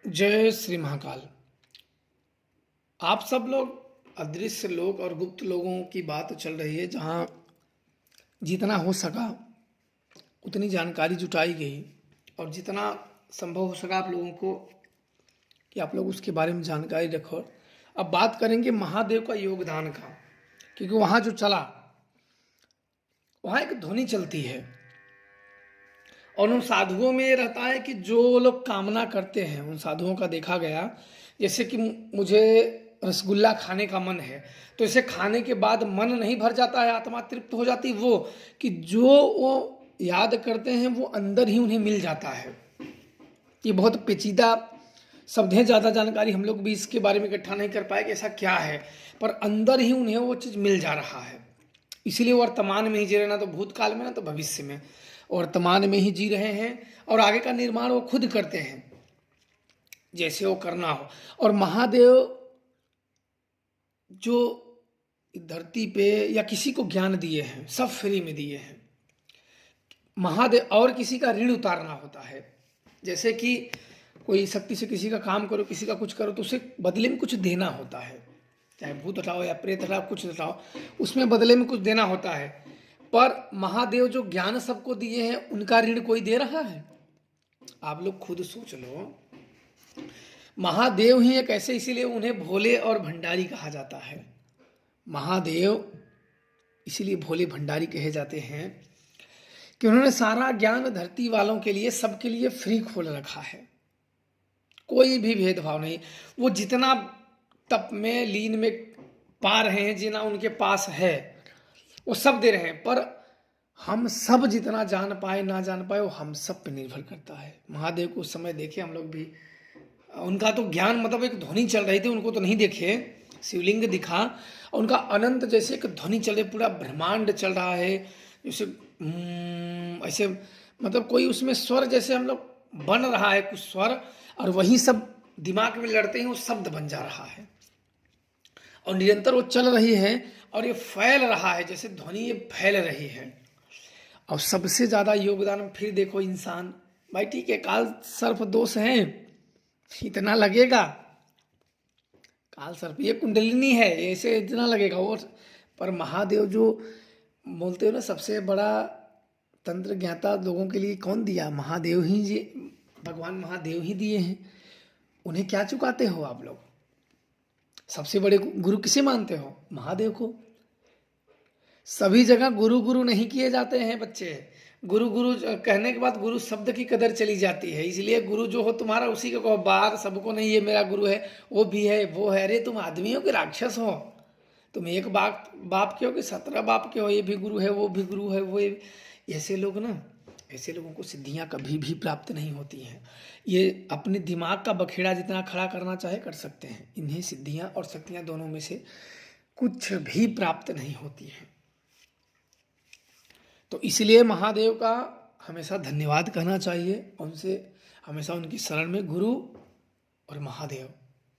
जय श्री महाकाल। आप सब लोग अदृश्य लोग और गुप्त लोगों की बात चल रही है, जहाँ जितना हो सका उतनी जानकारी जुटाई गई और जितना संभव हो सका आप लोगों को कि आप लोग उसके बारे में जानकारी रखो। अब बात करेंगे महादेव का योगदान का, क्योंकि वहाँ जो चला वहाँ एक ध्वनि चलती है और उन साधुओं में ये रहता है कि जो लोग कामना करते हैं, उन साधुओं का देखा गया, जैसे कि मुझे रसगुल्ला खाने का मन है, तो इसे खाने के बाद मन नहीं भर जाता है, आत्मा तृप्त हो जाती, वो कि जो वो याद करते हैं वो अंदर ही उन्हें मिल जाता है। ये बहुत पेचीदा शब्द है, ज़्यादा जानकारी हम लोग भी इसके बारे में इकट्ठा नहीं कर पाए कि ऐसा क्या है, पर अंदर ही उन्हें वो चीज़ मिल जा रहा है। इसीलिए वर्तमान में ही जी रहे, ना तो भूतकाल में ना तो भविष्य में, वर्तमान में ही जी रहे हैं और आगे का निर्माण वो खुद करते हैं जैसे वो करना हो। और महादेव जो धरती पे या किसी को ज्ञान दिए हैं, सब फ्री में दिए हैं। महादेव और किसी का ऋण उतारना होता है, जैसे कि कोई शक्ति से किसी का काम करो, किसी का कुछ करो, तो उसे बदले में कुछ देना होता है, चाहे भूत हटाओ या प्रेत हटाओ, कुछ हटाओ, उसमें बदले में कुछ देना होता है। पर महादेव जो ज्ञान सबको दिए हैं, उनका ऋण कोई दे रहा है? आप लोग खुद सोच लो। महादेव ही एक ऐसे, इसीलिए उन्हें भोले और भंडारी कहा जाता है। महादेव इसीलिए भोले भंडारी कहे जाते हैं कि उन्होंने सारा ज्ञान धरती वालों के लिए, सबके लिए फ्री खोल रखा है, कोई भी भेदभाव नहीं। वो जितना तप में लीन में पा रहे हैं, जितना उनके पास है वो सब दे रहे हैं, पर हम सब जितना जान पाए ना जान पाए वो हम सब पे निर्भर करता है। महादेव को उस समय देखे हम लोग भी, उनका तो ज्ञान मतलब एक ध्वनि चल रही थी, उनको तो नहीं देखे, शिवलिंग दिखा, उनका अनंत जैसे एक ध्वनि चले, पूरा ब्रह्मांड चल रहा है जैसे ऐसे, मतलब कोई उसमें स्वर जैसे हम लोग बन रहा है कुछ स्वर, और वही सब दिमाग में लड़ते हैं, वो शब्द बन जा रहा है और निरंतर वो चल रही है और ये फैल रहा है, जैसे ध्वनि ये फैल रही है। और सबसे ज्यादा योगदान फिर देखो इंसान, भाई ठीक है काल सर्प दोष है, इतना लगेगा, काल सर्प ये कुंडलिनी है, ऐसे इतना लगेगा वो, पर महादेव जो बोलते हो ना, सबसे बड़ा तंत्र ज्ञाता लोगों के लिए कौन दिया? महादेव ही जी, भगवान महादेव ही दिए हैं। उन्हें क्या चुकाते हो आप लोग? सबसे बड़े गुरु किसे मानते हो? महादेव को। सभी जगह गुरु गुरु नहीं किए जाते हैं बच्चे, गुरु गुरु कहने के बाद गुरु शब्द की कदर चली जाती है, इसलिए गुरु जो हो तुम्हारा उसी को कहो, बाहर सबको नहीं ये मेरा गुरु है, वो भी है वो है। अरे तुम आदमी हो कि राक्षस हो? तुम एक बाप के हो कि 17 बाप के हो? ये भी गुरु है वो भी गुरु है वो, ऐसे लोग ना, ऐसे लोगों को सिद्धियां कभी भी प्राप्त नहीं होती हैं। ये अपने दिमाग का बखेड़ा जितना खड़ा करना चाहे कर सकते हैं, इन्हें सिद्धियां और शक्तियां दोनों में से कुछ भी प्राप्त नहीं होती हैं। तो इसलिए महादेव का हमेशा धन्यवाद कहना चाहिए, उनसे हमेशा उनकी शरण में, गुरु और महादेव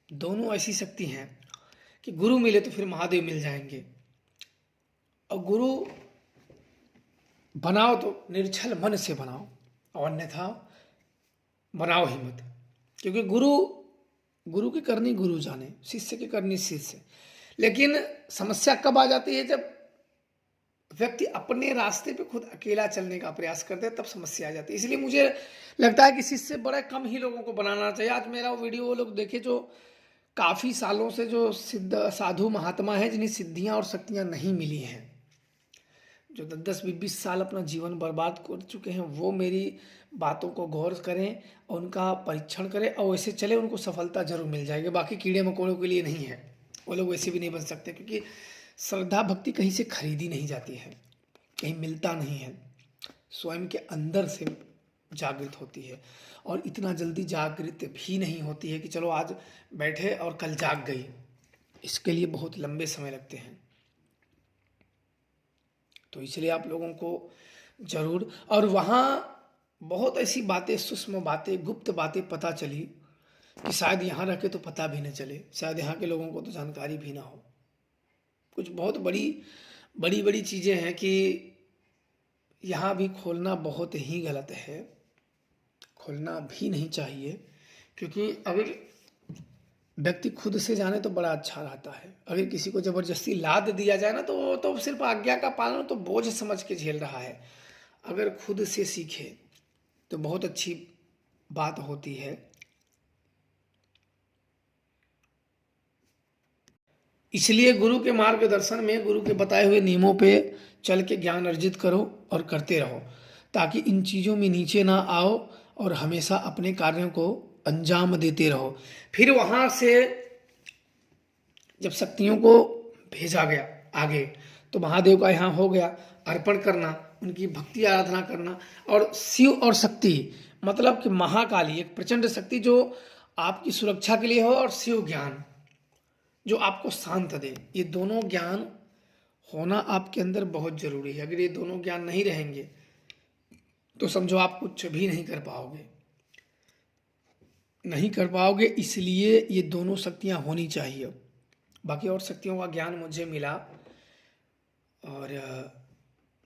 दोनों ऐसी शक्ति हैं कि गुरु मिले तो फिर महादेव मिल जाएंगे। और गुरु बनाओ तो निर्छल मन से बनाओ, और अन्यथा बनाओ ही मत, क्योंकि गुरु की करनी गुरु जाने, शिष्य की करनी शिष्य। लेकिन समस्या कब आ जाती है? जब व्यक्ति अपने रास्ते पे खुद अकेला चलने का प्रयास करते हैं, तब समस्या आ जाती है। इसलिए मुझे लगता है कि शिष्य बड़े कम ही लोगों को बनाना चाहिए। आज मेरा वीडियो वो लोग देखे जो काफी सालों से जो सिद्ध साधु महात्मा है, जिन्हें सिद्धियां और शक्तियां नहीं मिली हैं, जो 10-20 साल अपना जीवन बर्बाद कर चुके हैं, वो मेरी बातों को गौर करें और उनका परीक्षण करें और वैसे चले, उनको सफलता जरूर मिल जाएगी। बाकी कीड़े मकोड़ों के लिए नहीं है, वो लोग वैसे भी नहीं बन सकते, क्योंकि श्रद्धा भक्ति कहीं से खरीदी नहीं जाती है, कहीं मिलता नहीं है, स्वयं के अंदर से जागृत होती है। और इतना जल्दी जागृत भी नहीं होती है कि चलो आज बैठे और कल जाग गई, इसके लिए बहुत लंबे समय लगते हैं। तो इसलिए आप लोगों को जरूर, और वहाँ बहुत ऐसी बातें, सूक्ष्म बातें, गुप्त बातें पता चली कि शायद यहाँ रह के तो पता भी न चले, शायद यहाँ के लोगों को तो जानकारी भी ना हो। कुछ बहुत बड़ी बड़ी चीज़ें हैं कि यहाँ भी खोलना बहुत ही गलत है, खोलना भी नहीं चाहिए, क्योंकि अगर व्यक्ति खुद से जाने तो बड़ा अच्छा रहता है। अगर किसी को जबरदस्ती लाद दिया जाए ना, तो वो तो सिर्फ आज्ञा का पालन तो बोझ समझ के झेल रहा है। अगर खुद से सीखे तो बहुत अच्छी बात होती है। इसलिए गुरु के मार्गदर्शन में, गुरु के बताए हुए नियमों पे चल के ज्ञान अर्जित करो और करते रहो, ताकि इन चीज़ों में नीचे ना आओ और हमेशा अपने कार्यों को अंजाम देते रहो। फिर वहाँ से जब शक्तियों को भेजा गया आगे, तो महादेव का यहाँ हो गया अर्पण करना, उनकी भक्ति आराधना करना। और शिव और शक्ति मतलब कि महाकाली, एक प्रचंड शक्ति जो आपकी सुरक्षा के लिए हो, और शिव ज्ञान जो आपको शांत दे। ये दोनों ज्ञान होना आपके अंदर बहुत जरूरी है। अगर ये दोनों ज्ञान नहीं रहेंगे तो समझो आप कुछ भी नहीं कर पाओगे, नहीं कर पाओगे। इसलिए ये दोनों शक्तियां होनी चाहिए। बाकी और शक्तियों का ज्ञान मुझे मिला, और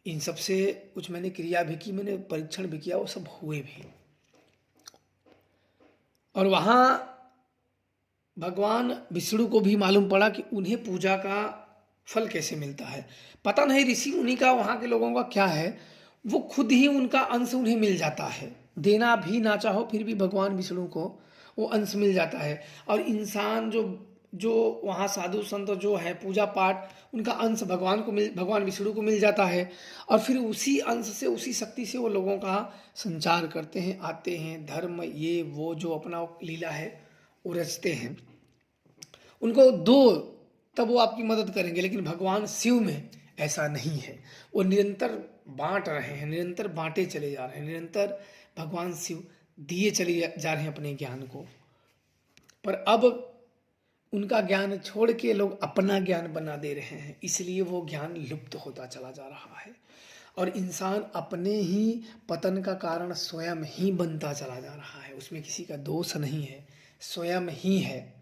इन सब से कुछ मैंने क्रिया भी की, मैंने परीक्षण भी किया, वो सब हुए भी। और वहाँ भगवान विष्णु को भी मालूम पड़ा कि उन्हें पूजा का फल कैसे मिलता है। पता नहीं ऋषि मुनि का, वहाँ के लोगों का क्या है, वो खुद ही उनका अंश उन्हें मिल जाता है। देना भी ना चाहो फिर भी भगवान विष्णु को वो अंश मिल जाता है। और इंसान जो जो वहाँ साधु संत जो है पूजा पाठ, उनका अंश भगवान विष्णु को मिल जाता है। और फिर उसी अंश से, उसी शक्ति से वो लोगों का संचार करते हैं, आते हैं, धर्म ये वो जो अपना लीला है वो रचते हैं। उनको दो तब वो आपकी मदद करेंगे। लेकिन भगवान शिव में ऐसा नहीं है, वो निरंतर बांट रहे हैं, निरंतर बांटे चले जा रहे हैं, निरंतर भगवान शिव दिए चले जा रहे हैं अपने ज्ञान को। पर अब उनका ज्ञान छोड़ के लोग अपना ज्ञान बना दे रहे हैं, इसलिए वो ज्ञान लुप्त होता चला जा रहा है। और इंसान अपने ही पतन का कारण स्वयं ही बनता चला जा रहा है। उसमें किसी का दोष नहीं है, स्वयं ही है।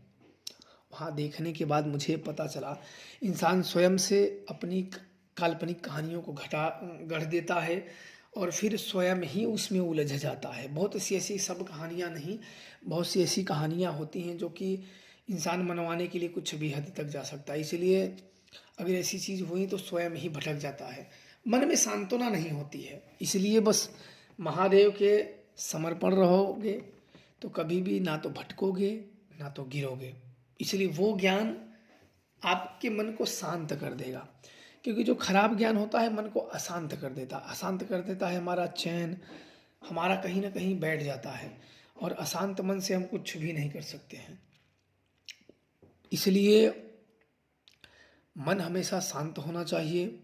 वहाँ देखने के बाद मुझे पता चला इंसान स्वयं से अपनी काल्पनिक कहानियों को गढ़ देता है, और फिर स्वयं ही उसमें उलझ जाता है। बहुत सी ऐसी सब कहानियाँ नहीं, बहुत सी ऐसी कहानियाँ होती हैं जो कि इंसान मनवाने के लिए कुछ भी हद तक जा सकता है। इसलिए अगर ऐसी चीज़ हुई तो स्वयं ही भटक जाता है, मन में सांत्वना नहीं होती है। इसलिए बस महादेव के समर्पण रहोगे तो कभी भी ना तो भटकोगे ना तो गिरोगे। इसलिए वो ज्ञान आपके मन को शांत कर देगा। क्योंकि जो खराब ज्ञान होता है मन को अशांत कर देता है, हमारा चैन हमारा कहीं ना कहीं बैठ जाता है, और अशांत मन से हम कुछ भी नहीं कर सकते हैं। इसलिए मन हमेशा शांत होना चाहिए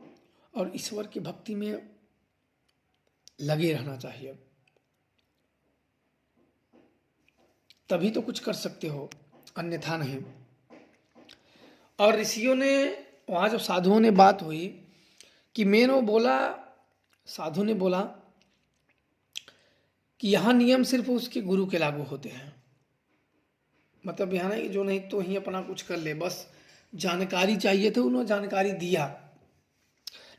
और ईश्वर की भक्ति में लगे रहना चाहिए, तभी तो कुछ कर सकते हो, अन्यथा नहीं। और ऋषियों ने वहाँ जब साधुओं ने बात हुई कि साधु ने बोला कि यहाँ नियम सिर्फ उसके गुरु के लागू होते हैं। मतलब यहाँ नहीं जो नहीं तो ही अपना कुछ कर ले, बस जानकारी चाहिए थे, उन्होंने जानकारी दिया।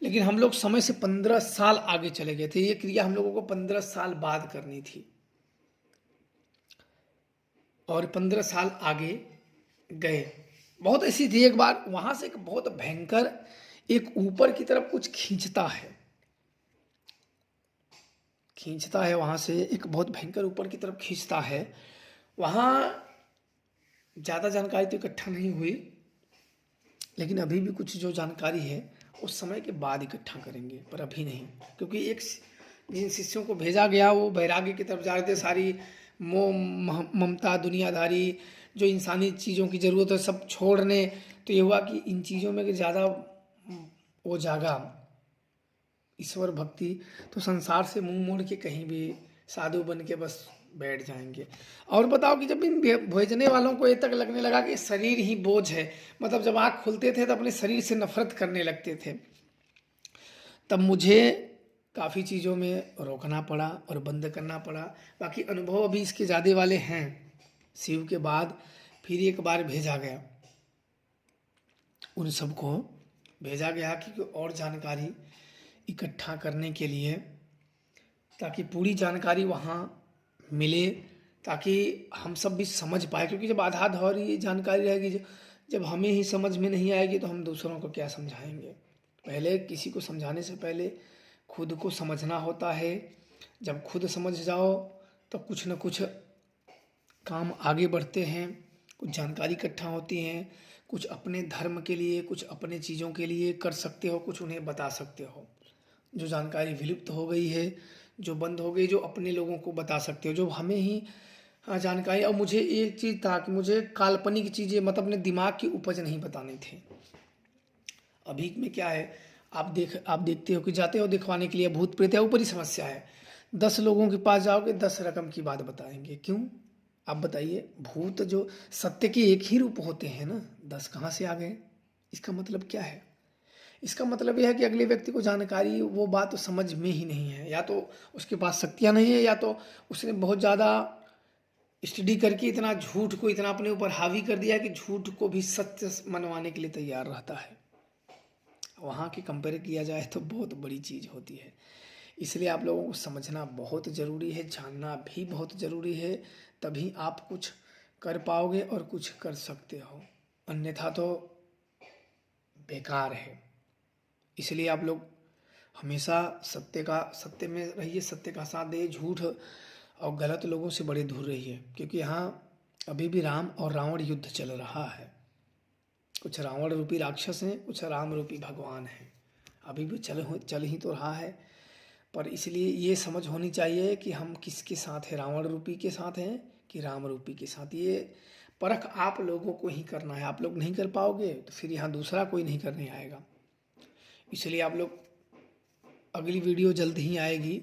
लेकिन हम लोग समय से 15 साल आगे चले गए थे। ये क्रिया हम लोगों को 15 साल बाद करनी थी, और 15 साल आगे गए। बहुत ऐसी थी, एक बार वहां से एक बहुत भयंकर एक ऊपर की तरफ कुछ खींचता है वहां से एक बहुत भयंकर ऊपर की तरफ खींचता है। वहां ज़्यादा जानकारी तो इकट्ठा नहीं हुई, लेकिन अभी भी कुछ जो जानकारी है उस समय के बाद इकट्ठा करेंगे, पर अभी नहीं। क्योंकि जिन शिष्यों को भेजा गया वो वैराग्य की तरफ जा रहे थे। सारी मोह ममता दुनियादारी जो इंसानी चीज़ों की ज़रूरत है सब छोड़ने। तो ये हुआ कि इन चीज़ों में ज़्यादा वो जागा ईश्वर भक्ति, तो संसार से मुंह मोड़ के कहीं भी साधु बन के बस बैठ जाएंगे। और बताओ कि जब इन भेजने वालों को ये तक लगने लगा कि शरीर ही बोझ है, मतलब जब आँख खुलते थे तो अपने शरीर से नफरत करने लगते थे, तब मुझे काफ़ी चीज़ों में रोकना पड़ा और बंद करना पड़ा। बाकी अनुभव अभी इसके ज़्यादा वाले हैं। शिव के बाद फिर एक बार भेजा गया, उन सबको भेजा गया कि और जानकारी इकट्ठा करने के लिए, ताकि पूरी जानकारी वहाँ मिले, ताकि हम सब भी समझ पाए, क्योंकि जब आधार जानकारी रहेगी, जब हमें ही समझ में नहीं आएगी तो हम दूसरों को क्या समझाएंगे। पहले किसी को समझाने से पहले खुद को समझना होता है। जब खुद समझ जाओ तो कुछ न कुछ काम आगे बढ़ते हैं, कुछ जानकारी इकट्ठा होती हैं, कुछ अपने धर्म के लिए, कुछ अपने चीज़ों के लिए कर सकते हो, कुछ उन्हें बता सकते हो। जो जानकारी विलुप्त हो गई है, जो बंद हो गई, जो अपने लोगों को बता सकते हो, जो हमें ही जानकारी। और मुझे एक चीज़ था कि मुझे काल्पनिक चीज़ें, मतलब अपने दिमाग की उपज नहीं बतानी थी। अभी में क्या है, आप देखते हो कि जाते हो दिखवाने के लिए भूत प्रेत है, ऊपरी समस्या है। 10 लोगों के पास जाओगे, 10 रकम की बात बताएंगे। क्यों? आप बताइए। भूत जो सत्य के एक ही रूप होते हैं ना, 10 कहाँ से आ गए? इसका मतलब क्या है? इसका मतलब यह है कि अगले व्यक्ति को जानकारी, वो बात तो समझ में ही नहीं है, या तो उसके पास शक्तियाँ नहीं है, या तो उसने बहुत ज़्यादा स्टडी करके इतना झूठ को इतना अपने ऊपर हावी कर दिया कि झूठ को भी सत्य मनवाने के लिए तैयार रहता है। वहाँ की कंपेयर किया जाए तो बहुत बड़ी चीज़ होती है। इसलिए आप लोगों को समझना बहुत ज़रूरी है, जानना भी बहुत ज़रूरी है, तभी आप कुछ कर पाओगे और कुछ कर सकते हो, अन्यथा तो बेकार है। इसलिए आप लोग हमेशा सत्य में रहिए, सत्य का साथ दे, झूठ और गलत लोगों से बड़े दूर रहिए, क्योंकि यहाँ अभी भी राम और रावण युद्ध चल रहा है। कुछ रावण रूपी राक्षस हैं, कुछ राम रूपी भगवान हैं। अभी भी चल ही तो रहा है। पर इसलिए ये समझ होनी चाहिए कि हम किसके साथ हैं, रावण रूपी के साथ हैं कि राम रूपी के साथ। ये परख आप लोगों को ही करना है। आप लोग नहीं कर पाओगे तो फिर यहाँ दूसरा कोई नहीं करने आएगा। इसलिए आप लोग, अगली वीडियो जल्द ही आएगी।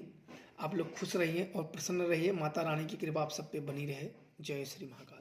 आप लोग खुश रहिए और प्रसन्न रहिए। माता रानी की कृपा आप सब पे बनी रहे। जय श्री महाकाल।